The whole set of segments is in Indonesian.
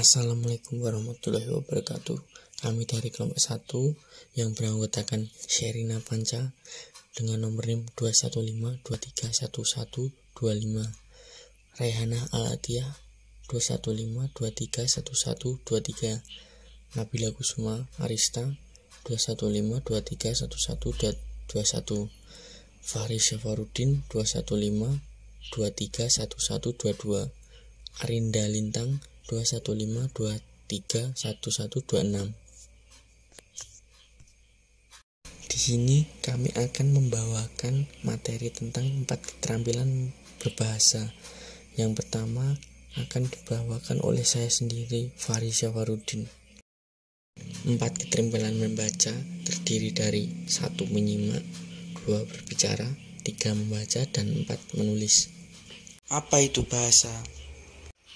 Assalamualaikum warahmatullahi wabarakatuh. Kami dari kelompok 1 yang beranggotakan Sherina Panca dengan nomor NIM 215231125, Rehana Al-Atiyah 215231123, Nabila Kusuma Arista 215231121, Fahri Syafarudin 215231122, Arinda Lintang 215231126. Di sini kami akan membawakan materi tentang 4 keterampilan berbahasa. Yang pertama akan dibawakan oleh saya sendiri, Fahri Syafarudin. 4 keterampilan membaca terdiri dari 1 menyimak, 2 berbicara, 3 membaca, dan 4 menulis. Apa itu bahasa?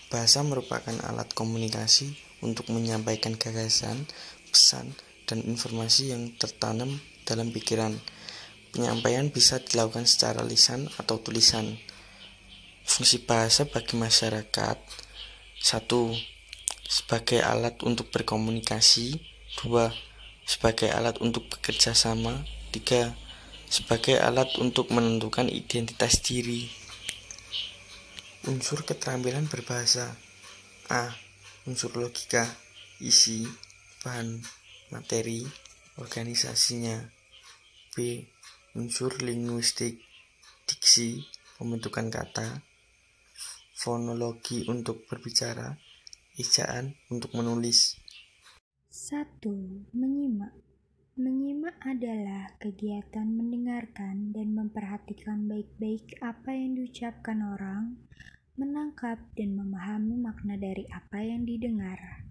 Bahasa merupakan alat komunikasi untuk menyampaikan gagasan, pesan, dan informasi yang tertanam dalam pikiran. Penyampaian bisa dilakukan secara lisan atau tulisan. Fungsi bahasa bagi masyarakat: 1. Sebagai alat untuk berkomunikasi. 2. Sebagai alat untuk bekerja sama. 3. Sebagai alat untuk menentukan identitas diri. Unsur keterampilan berbahasa: A. Unsur logika, isi, bahan, materi, organisasinya. B. Unsur linguistik, diksi, pembentukan kata, fonologi untuk berbicara, ejaan untuk menulis. 1. Menyimak. Menyimak adalah kegiatan mendengarkan dan memperhatikan baik-baik apa yang diucapkan orang, menangkap dan memahami makna dari apa yang didengar.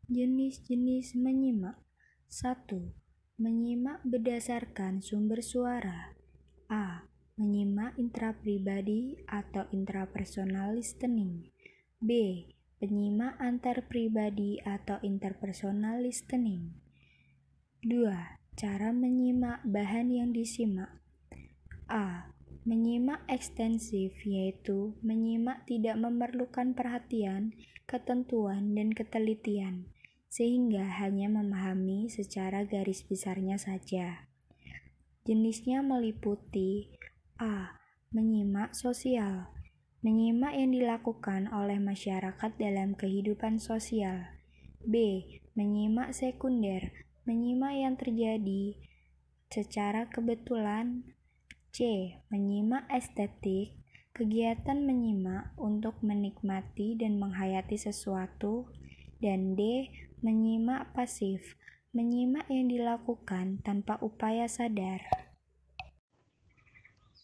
Jenis-jenis menyimak. 1. Menyimak berdasarkan sumber suara. A. Menyimak intrapribadi atau intrapersonal listening. B. Penyimak antar pribadi atau interpersonal listening. 2. Cara menyimak bahan yang disimak. A. Menyimak ekstensif, yaitu menyimak tidak memerlukan perhatian, ketentuan, dan ketelitian, sehingga hanya memahami secara garis besarnya saja. Jenisnya meliputi: A. Menyimak sosial. Menyimak yang dilakukan oleh masyarakat dalam kehidupan sosial. B. Menyimak sekunder. Menyimak yang terjadi secara kebetulan. C. Menyimak estetik. Kegiatan menyimak untuk menikmati dan menghayati sesuatu. Dan D. Menyimak pasif. Menyimak yang dilakukan tanpa upaya sadar.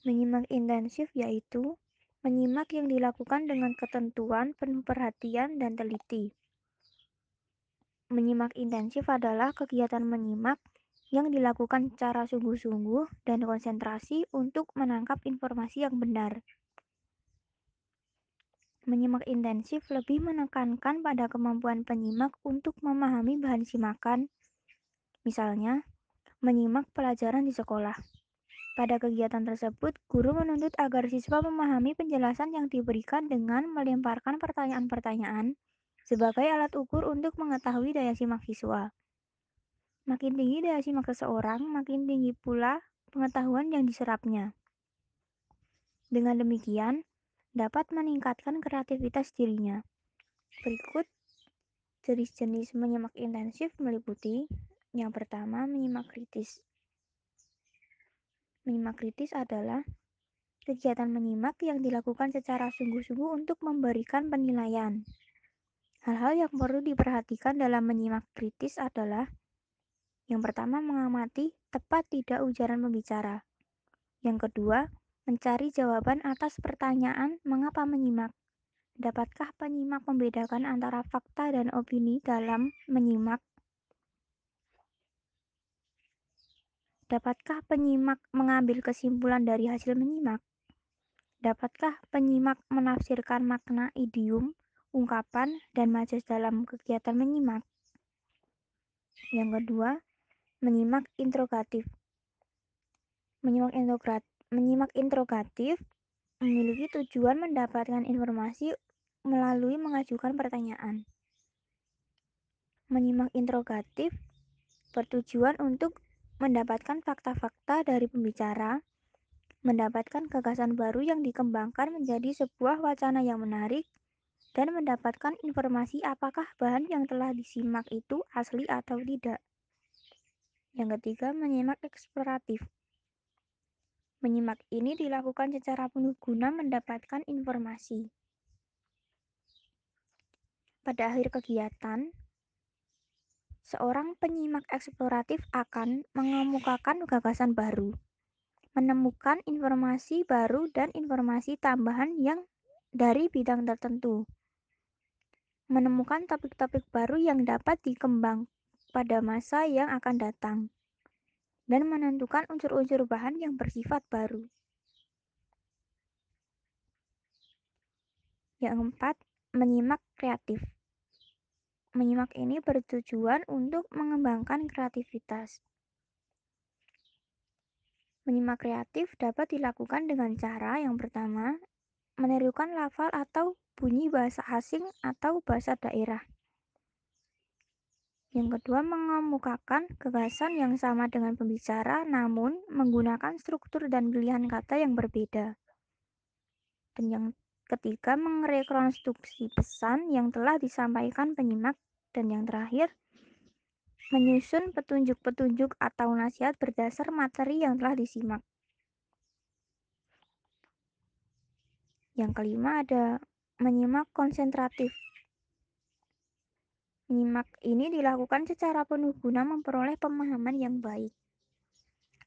Menyimak intensif yaitu menyimak yang dilakukan dengan ketentuan, penuh perhatian, dan teliti. Menyimak intensif adalah kegiatan menyimak yang dilakukan secara sungguh-sungguh dan konsentrasi untuk menangkap informasi yang benar. Menyimak intensif lebih menekankan pada kemampuan penyimak untuk memahami bahan simakan, misalnya menyimak pelajaran di sekolah. Pada kegiatan tersebut, guru menuntut agar siswa memahami penjelasan yang diberikan dengan melemparkan pertanyaan-pertanyaan sebagai alat ukur untuk mengetahui daya simak siswa. Makin tinggi daya simak seseorang, makin tinggi pula pengetahuan yang diserapnya. Dengan demikian, dapat meningkatkan kreativitas dirinya. Berikut jenis-jenis menyimak intensif meliputi: yang pertama, menyimak kritis. Menyimak kritis adalah kegiatan menyimak yang dilakukan secara sungguh-sungguh untuk memberikan penilaian. Hal-hal yang perlu diperhatikan dalam menyimak kritis adalah: yang pertama, mengamati tepat tidak ujaran pembicara. Yang kedua, mencari jawaban atas pertanyaan mengapa menyimak. Dapatkah penyimak membedakan antara fakta dan opini dalam menyimak? Dapatkah penyimak mengambil kesimpulan dari hasil menyimak? Dapatkah penyimak menafsirkan makna idiom, ungkapan, dan majas dalam kegiatan menyimak? Yang kedua, menyimak interogatif. Menyimak interogatif memiliki tujuan mendapatkan informasi melalui mengajukan pertanyaan. Menyimak interrogatif bertujuan untuk mendapatkan fakta-fakta dari pembicara, mendapatkan gagasan baru yang dikembangkan menjadi sebuah wacana yang menarik, dan mendapatkan informasi apakah bahan yang telah disimak itu asli atau tidak. Yang ketiga, menyimak eksploratif. Menyimak ini dilakukan secara penuh guna mendapatkan informasi. Pada akhir kegiatan, seorang penyimak eksploratif akan mengemukakan gagasan baru, menemukan informasi baru dan informasi tambahan yang dari bidang tertentu, menemukan topik-topik baru yang dapat dikembang pada masa yang akan datang, dan menentukan unsur-unsur bahan yang bersifat baru. Yang keempat, menyimak kreatif. Menyimak ini bertujuan untuk mengembangkan kreativitas. Menyimak kreatif dapat dilakukan dengan cara yang pertama, menirukan lafal atau bunyi bahasa asing atau bahasa daerah. Yang kedua, mengemukakan gagasan yang sama dengan pembicara namun menggunakan struktur dan pilihan kata yang berbeda. Dan yang ketiga, merekonstruksi pesan yang telah disampaikan penyimak. Dan yang terakhir, menyusun petunjuk-petunjuk atau nasihat berdasar materi yang telah disimak. Yang kelima ada menyimak konsentratif. Menyimak ini dilakukan secara penuh guna memperoleh pemahaman yang baik.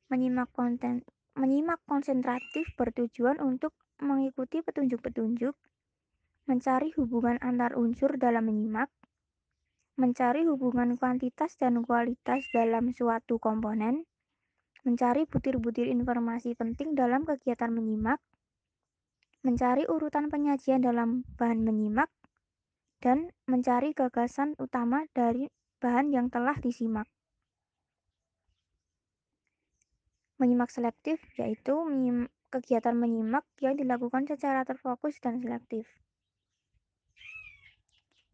Menyimak konsentratif bertujuan untuk mengikuti petunjuk-petunjuk, mencari hubungan antar unsur dalam menyimak, mencari hubungan kuantitas dan kualitas dalam suatu komponen, mencari butir-butir informasi penting dalam kegiatan menyimak, mencari urutan penyajian dalam bahan menyimak, dan mencari gagasan utama dari bahan yang telah disimak. Menyimak selektif yaitu kegiatan menyimak yang dilakukan secara terfokus dan selektif.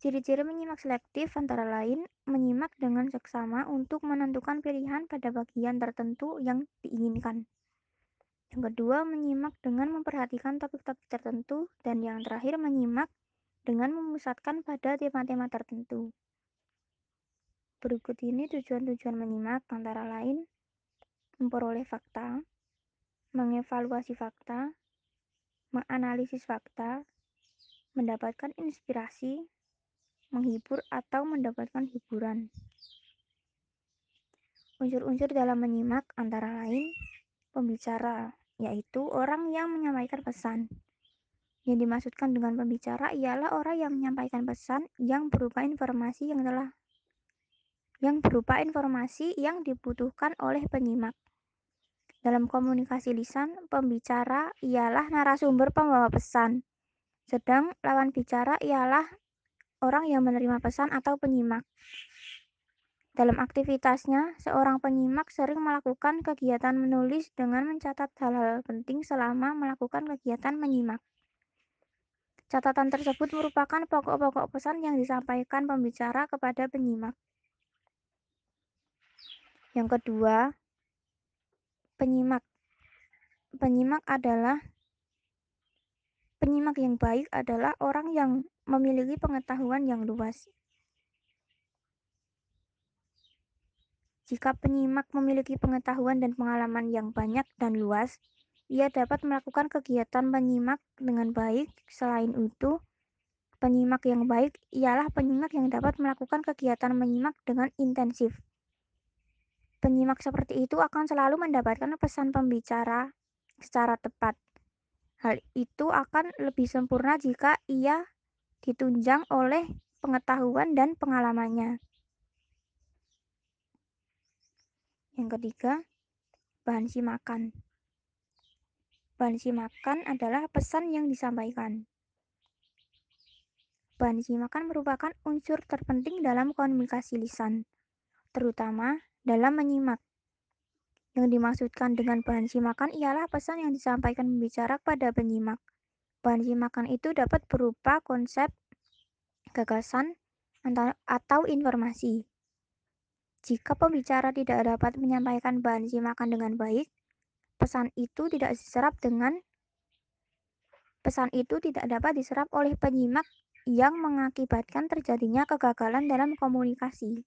Ciri-ciri menyimak selektif antara lain menyimak dengan seksama untuk menentukan pilihan pada bagian tertentu yang diinginkan. Yang kedua, menyimak dengan memperhatikan topik-topik tertentu. Dan yang terakhir, menyimak dengan memusatkan pada tema-tema tertentu. Berikut ini tujuan-tujuan menyimak antara lain memperoleh fakta, mengevaluasi fakta, menganalisis fakta, mendapatkan inspirasi, menghibur atau mendapatkan hiburan. Unsur-unsur dalam menyimak antara lain pembicara, yaitu orang yang menyampaikan pesan. Yang dimaksudkan dengan pembicara ialah orang yang menyampaikan pesan yang berupa informasi yang dibutuhkan oleh penyimak. Dalam komunikasi lisan, pembicara ialah narasumber pembawa pesan, sedang lawan bicara ialah orang yang menerima pesan atau penyimak. Dalam aktivitasnya, seorang penyimak sering melakukan kegiatan menulis dengan mencatat hal-hal penting selama melakukan kegiatan menyimak. Catatan tersebut merupakan pokok-pokok pesan yang disampaikan pembicara kepada penyimak. Yang kedua, penyimak. Penyimak yang baik adalah orang yang memiliki pengetahuan yang luas. Jika penyimak memiliki pengetahuan dan pengalaman yang banyak dan luas, ia dapat melakukan kegiatan menyimak dengan baik. Selain itu, penyimak yang baik ialah penyimak yang dapat melakukan kegiatan menyimak dengan intensif. Penyimak seperti itu akan selalu mendapatkan pesan pembicara secara tepat. Hal itu akan lebih sempurna jika ia ditunjang oleh pengetahuan dan pengalamannya. Yang ketiga, bahan simakan. Bahan simakan adalah pesan yang disampaikan. Bahan simakan merupakan unsur terpenting dalam komunikasi lisan, terutama dalam menyimak. Yang dimaksudkan dengan bahan simakan ialah pesan yang disampaikan pembicara pada penyimak. Bahan simakan itu dapat berupa konsep, gagasan, atau informasi. Jika pembicara tidak dapat menyampaikan bahan simakan dengan baik, pesan itu tidak dapat diserap oleh penyimak yang mengakibatkan terjadinya kegagalan dalam komunikasi.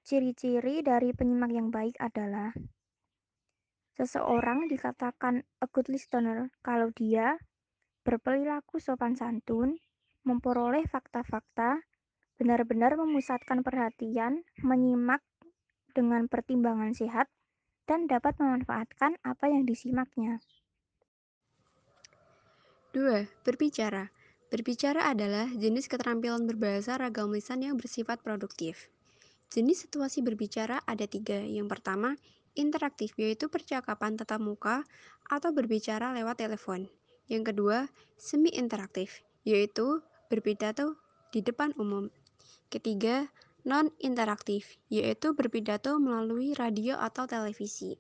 Ciri-ciri dari penyimak yang baik adalah seseorang dikatakan a good listener kalau dia berperilaku sopan santun, memperoleh fakta-fakta, benar-benar memusatkan perhatian, menyimak dengan pertimbangan sehat, dan dapat memanfaatkan apa yang disimaknya. 2. Berbicara. Berbicara adalah jenis keterampilan berbahasa ragam lisan yang bersifat produktif. Jenis situasi berbicara ada 3. Yang pertama, interaktif, yaitu percakapan tatap muka atau berbicara lewat telepon. Yang kedua, semi-interaktif, yaitu berpidato di depan umum. Ketiga, non-interaktif, yaitu berpidato melalui radio atau televisi.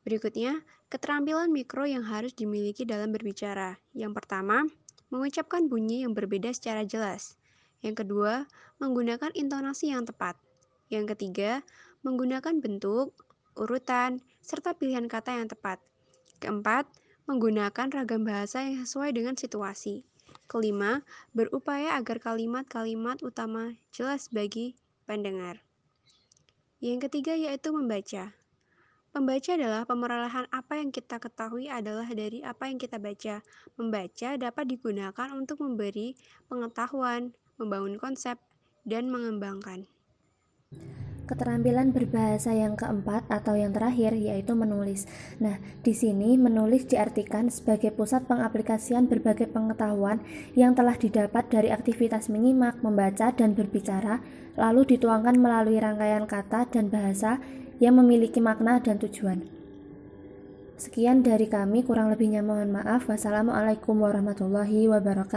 Berikutnya, keterampilan mikro yang harus dimiliki dalam berbicara. Yang pertama, mengucapkan bunyi yang berbeda secara jelas. Yang kedua, menggunakan intonasi yang tepat. Yang ketiga, menggunakan bentuk, urutan, serta pilihan kata yang tepat. Keempat, menggunakan ragam bahasa yang sesuai dengan situasi. Kelima, berupaya agar kalimat-kalimat utama jelas bagi pendengar. Yang ketiga yaitu membaca. Membaca adalah pemerolehan apa yang kita ketahui adalah dari apa yang kita baca. Membaca dapat digunakan untuk memberi pengetahuan, membangun konsep, dan mengembangkan. Keterampilan berbahasa yang keempat atau yang terakhir yaitu menulis. Nah, di sini menulis diartikan sebagai pusat pengaplikasian berbagai pengetahuan yang telah didapat dari aktivitas menyimak, membaca, dan berbicara, lalu dituangkan melalui rangkaian kata dan bahasa yang memiliki makna dan tujuan. Sekian dari kami, kurang lebihnya mohon maaf. Wassalamualaikum warahmatullahi wabarakatuh.